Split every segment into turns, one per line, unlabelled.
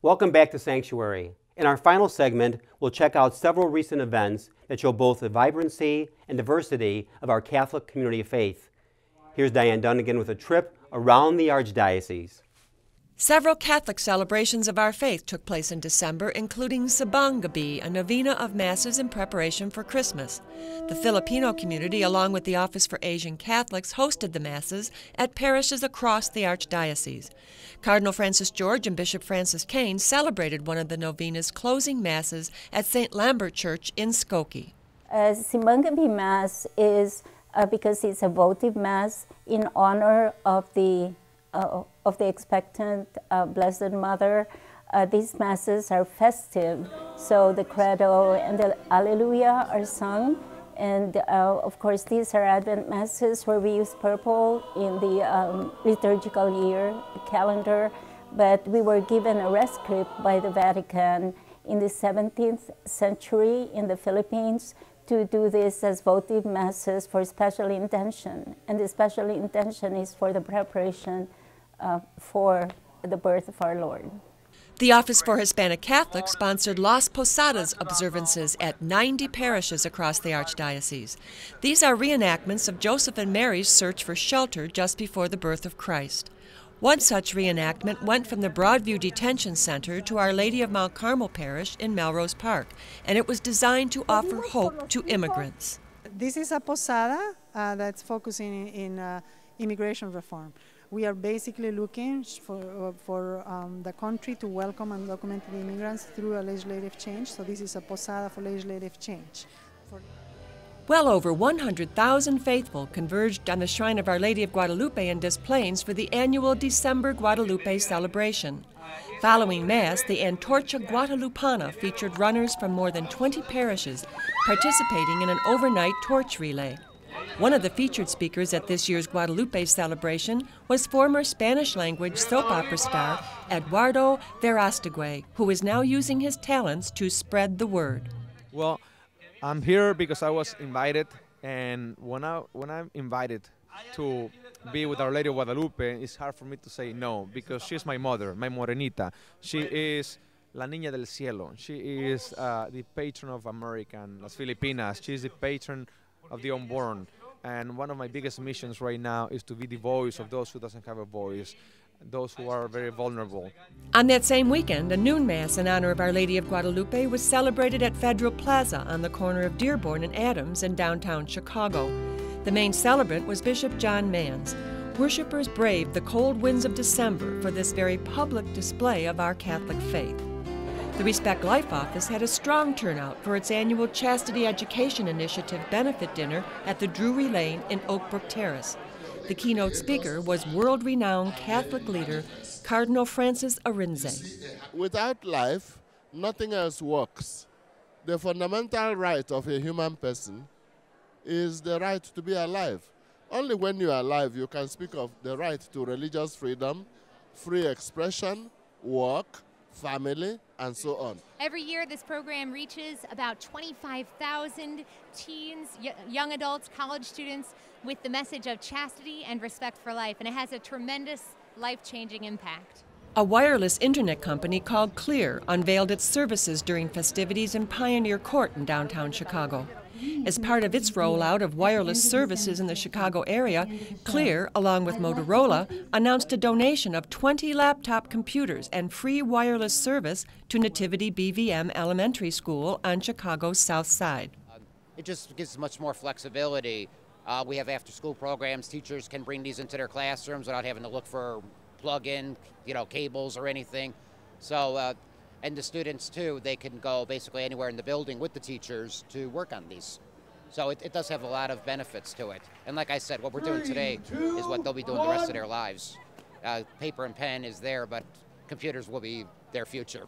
Welcome back to Sanctuary. In our final segment, we'll check out several recent events that show both the vibrancy and diversity of our Catholic community of faith. Here's Diane Dunnigan with a trip around the Archdiocese.
Several Catholic celebrations of our faith took place in December, including Sabang Gabi, a novena of masses in preparation for Christmas. The Filipino community, along with the Office for Asian Catholics, hosted the masses at parishes across the Archdiocese. Cardinal Francis George and Bishop Francis Kane celebrated one of the novena's closing masses at St. Lambert Church in Skokie.
Simbang Gabi Mass is because it's a votive Mass in honor of the expectant Blessed Mother. These Masses are festive, so the Credo and the Alleluia are sung. And of course, these are Advent Masses where we use purple in the liturgical year calendar, but we were given a rescript by the Vatican in the 17th century in the Philippines to do this as votive Masses for special intention. And the special intention is for the preparation for the birth of our Lord.
The Office for Hispanic Catholics sponsored Las Posadas observances at 90 parishes across the Archdiocese. These are reenactments of Joseph and Mary's search for shelter just before the birth of Christ. One such reenactment went from the Broadview Detention Center to Our Lady of Mount Carmel Parish in Melrose Park, and it was designed to offer hope to immigrants.
This is a posada that's focusing in immigration reform. We are basically looking for the country to welcome undocumented immigrants through a legislative change. So this is a posada for legislative change.
Well over 100,000 faithful converged on the shrine of Our Lady of Guadalupe in Des Plaines for the annual December Guadalupe celebration. Following Mass, the Antorcha Guadalupana featured runners from more than 20 parishes participating in an overnight torch relay. One of the featured speakers at this year's Guadalupe celebration was former Spanish-language soap opera star Eduardo Verástegui, who is now using his talents to spread the word.
Well, I'm here because I was invited, and when I'm invited to be with Our Lady of Guadalupe, it's hard for me to say no, because she's my mother, my morenita. She is La Niña del Cielo. She is the patron of America and Las Filipinas. She is the patron of the unborn. And one of my biggest missions right now is to be the voice of those who doesn't have a voice, those who are very vulnerable.
On that same weekend, a noon Mass in honor of Our Lady of Guadalupe was celebrated at Federal Plaza on the corner of Dearborn and Adams in downtown Chicago. The main celebrant was Bishop John Manns. Worshippers braved the cold winds of December for this very public display of our Catholic faith. The Respect Life Office had a strong turnout for its annual Chastity Education Initiative benefit dinner at the Drury Lane in Oak Brook Terrace. The keynote speaker was world-renowned Catholic leader Cardinal Francis Arinze.
Without life, nothing else works. The fundamental right of a human person is the right to be alive. Only when you are alive you can speak of the right to religious freedom, free expression, work, family, and so on.
Every year this program reaches about 25,000 teens, young adults, college students with the message of chastity and respect for life, and it has a tremendous life-changing impact.
A wireless internet company called Clear unveiled its services during festivities in Pioneer Court in downtown Chicago. As part of its rollout of wireless services in the Chicago area, Clear, along with Motorola, announced a donation of 20 laptop computers and free wireless service to Nativity BVM Elementary School on Chicago's South Side.
It just gives much more flexibility. We have after-school programs. Teachers can bring these into their classrooms without having to look for plug-in, cables or anything. So. And the students, too, they can go basically anywhere in the building with the teachers to work on these. So it does have a lot of benefits to it. And like I said, what we're doing today is what they'll be doing the rest of their lives. Paper and pen is there, but computers will be their future.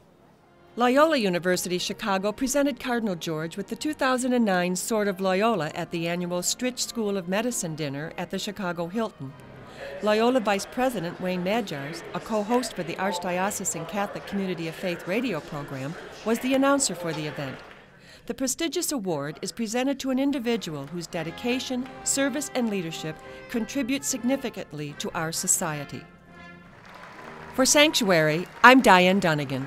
Loyola University Chicago presented Cardinal George with the 2009 Sword of Loyola at the annual Stritch School of Medicine dinner at the Chicago Hilton. Loyola Vice President Wayne Majars, a co-host for the Archdiocesan Catholic Community of Faith radio program, was the announcer for the event. The prestigious award is presented to an individual whose dedication, service, and leadership contribute significantly to our society. For Sanctuary, I'm Diane Dunnigan.